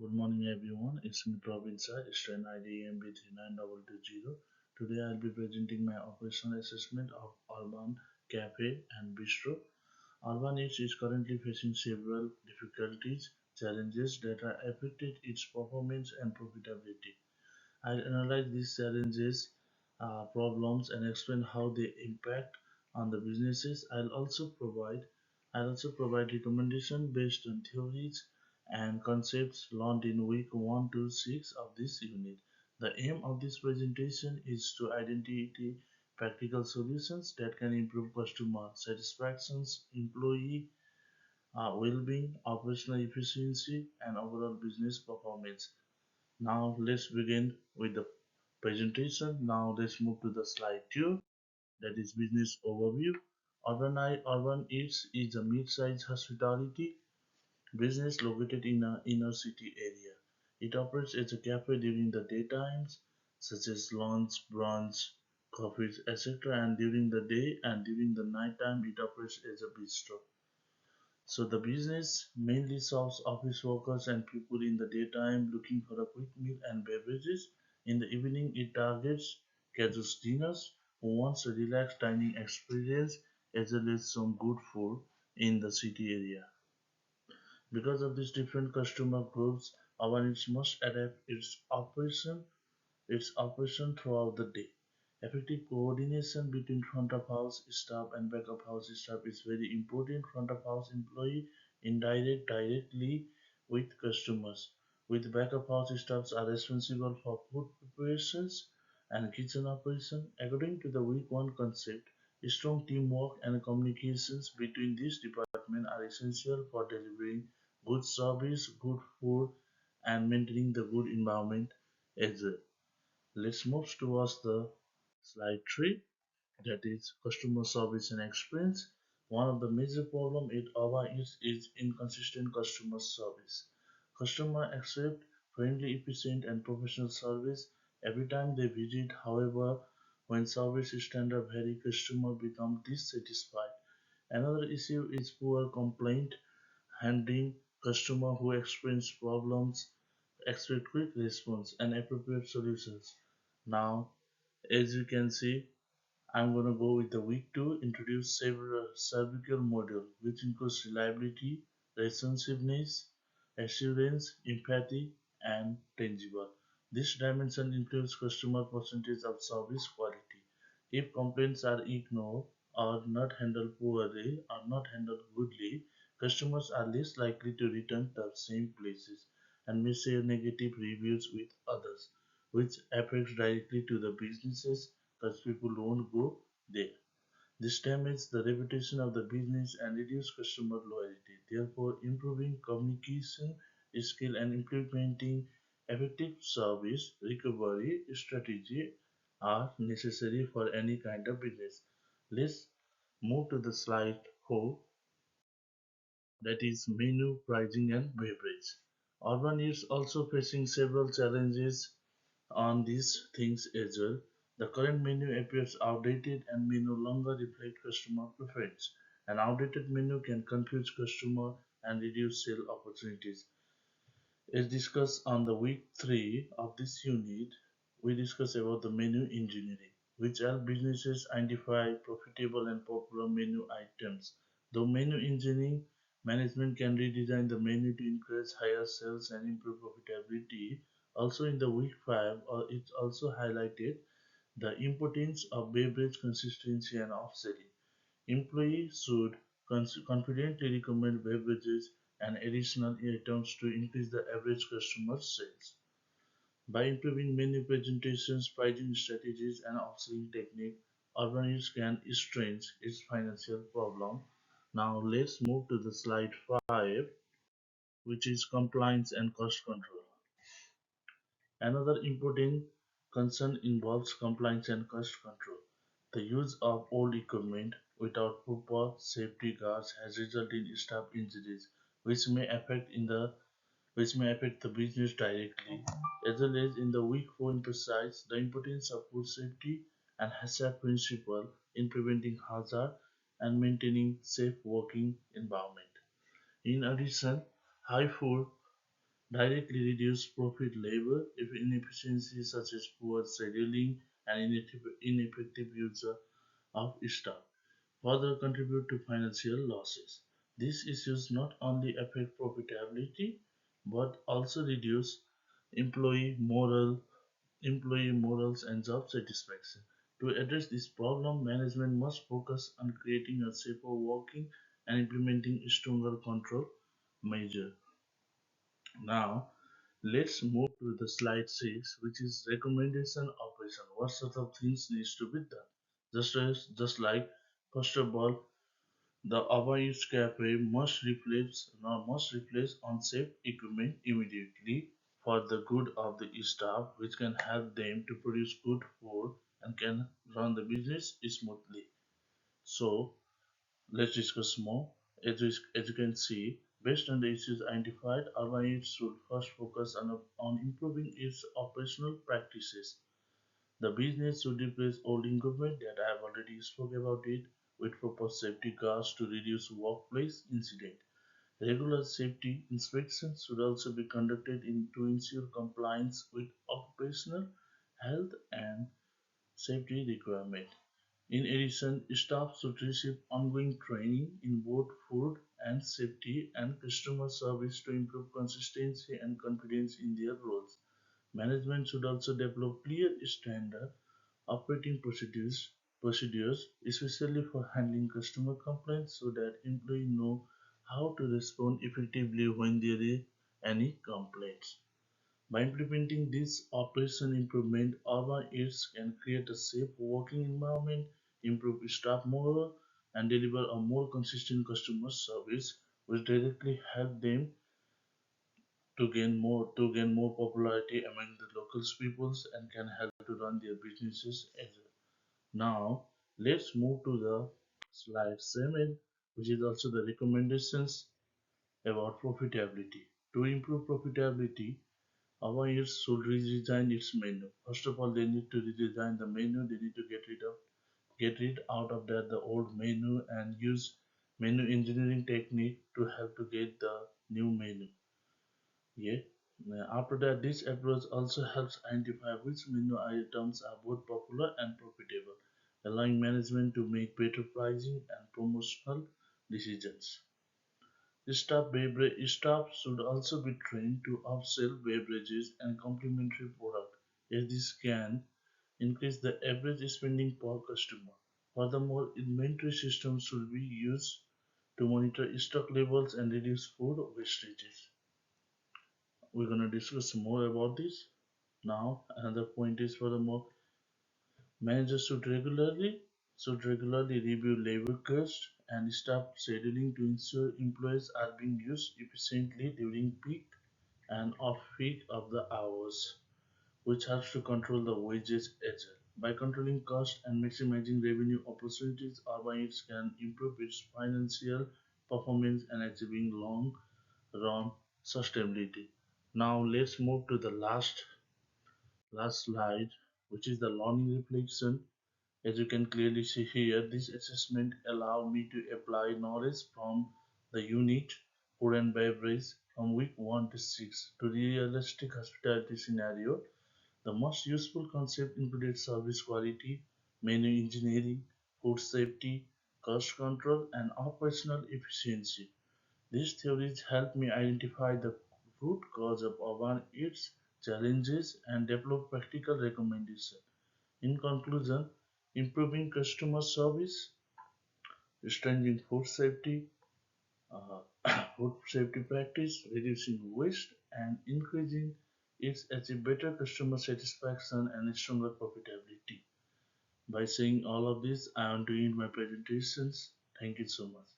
Good morning everyone, it's me pRABIN sir, student ID EMB39220. Today I'll be presenting my operational assessment of Urban Cafe and Bistro. Urban Eats is currently facing several difficulties, challenges that are affecting its performance and profitability. I'll analyze these challenges, problems and explain how they impact on the businesses. I'll also provide recommendation based on theories and concepts learned in week 1 to 6 of this unit. The aim of this presentation is to identify practical solutions that can improve customer satisfaction, employee well-being, operational efficiency, and overall business performance. Now let's begin with the presentation. Now let's move to the slide 2, that is business overview. Urban Eats is a mid-sized hospitality business located in an inner city area. It operates as a cafe during the daytimes, such as lunch, brunch, coffees, etc. And during the day and during the nighttime, it operates as a bistro. So the business mainly serves office workers and people in the daytime looking for a quick meal and beverages. In the evening, it targets casual diners who wants a relaxed dining experience as well as some good food in the city area. Because of these different customer groups, Avanix must adapt its operation throughout the day. Effective coordination between front of house staff and back of house staff is very important. Front of house employee interact directly with customers, with back of house staffs are responsible for food preparations and kitchen operation. According to the week one concept, strong teamwork and communications between these departments are essential for delivering good service, good food, and maintaining the good environment as well. Let's move towards the slide 3, that is customer service and experience. One of the major problems it is inconsistent customer service. Customer accept friendly, efficient and professional service every time they visit. However, when service standards vary, customers become dissatisfied. Another issue is poor complaint handling. Customers who experience problems expect quick response and appropriate solutions. Now, as you can see, I'm gonna go with the week 2, introduce several cervical model, which includes reliability, responsiveness, assurance, empathy, and tangible. This dimension includes customer percentage of service quality. If complaints are ignored or not handled poorly or not handled goodly, customers are less likely to return to the same places and may share negative reviews with others, which affects directly to the businesses because people won't go there. This damages the reputation of the business and reduces customer loyalty. Therefore, improving communication skill and implementing effective service recovery strategy are necessary for any kind of business. Let's move to the slide 4, that is menu, pricing and beverage. Urban is also facing several challenges on these things as well. The current menu appears outdated and may no longer reflect customer preference. An outdated menu can confuse customer and reduce sale opportunities. As discussed on the week 3 of this unit, we discuss about the menu engineering, which help businesses identify profitable and popular menu items. Though menu engineering management can redesign the menu to encourage higher sales and improve profitability. Also in the week 5, it also highlighted the importance of beverage consistency and offsetting. Employees should confidently recommend beverages and additional items to increase the average customer sales. By improving menu presentations, pricing strategies, and offselling technique, Urbanist can strengthen its financial problem. Now let's move to the slide 5, which is compliance and cost control. Another important concern involves compliance and cost control. The use of old equipment without proper safety guards has resulted in staff injuries, which may affect the business directly. As well as in the week 4 emphasize the importance of food safety and hazard principle in preventing hazard and maintaining safe working environment. In addition, high food directly reduce profit labor if inefficiencies such as poor scheduling and ineffective use of staff further contribute to financial losses. These issues not only affect profitability but also reduce employee moral, employee morals and job satisfaction. To address this problem, management must focus on creating a safer working and implementing stronger control measures. Now, let's move to the slide 6, which is recommendation operation. What sort of things needs to be done? Just like first of all, the overused cafe must replace unsafe equipment immediately for the good of the staff, which can help them to produce good food and can run the business smoothly. So let's discuss more. As you can see, based on the issues identified, Alliance should first focus on improving its operational practices. The business should replace old equipment that I have already spoke about it with proper safety guards to reduce workplace incident. Regular safety inspections should also be conducted to ensure compliance with occupational health and safety requirements. In addition, staff should receive ongoing training in both food and safety and customer service to improve consistency and confidence in their roles. Management should also develop clear standard operating procedures, especially for handling customer complaints so that employees know how to respond effectively when there is any complaints. By implementing this operation improvement, urban aids can create a safe working environment, improve staff morale, and deliver a more consistent customer service, which directly help them to gain more popularity among the local peoples and can help to run their businesses as well. Now, let's move to the slide 7, which is also the recommendations about profitability. To improve profitability, our ears should redesign its menu. First of all, they need to redesign the menu. They need to get rid out of that the old menu and use menu engineering technique to help to get the new menu. Yeah. After that, this approach also helps identify which menu items are both popular and profitable, allowing management to make better pricing and promotional decisions. Staff should also be trained to upsell beverages and complementary products, as this can increase the average spending per customer. Furthermore, inventory systems should be used to monitor stock levels and reduce food wastages. We're going to discuss more about this. Now, another point is furthermore, managers should regularly review labor costs and staff scheduling to ensure employees are being used efficiently during peak and off-peak of the hours, which helps to control the wages as well. By controlling costs and maximizing revenue opportunities, Urbanites can improve its financial performance and achieving long-run sustainability. Now let's move to the last slide, which is the learning reflection. As you can clearly see here, this assessment allowed me to apply knowledge from the unit food and beverage from week 1 to 6 to the realistic hospitality scenario. The most useful concept included service quality, menu engineering, food safety, cost control, and operational efficiency. These theories help me identify the root cause of urban its challenges and develop practical recommendations. In conclusion, improving customer service, strengthening uh, food safety practice, reducing waste, and increasing its achieve better customer satisfaction and stronger profitability. By saying all of this, I am doing my presentations. Thank you so much.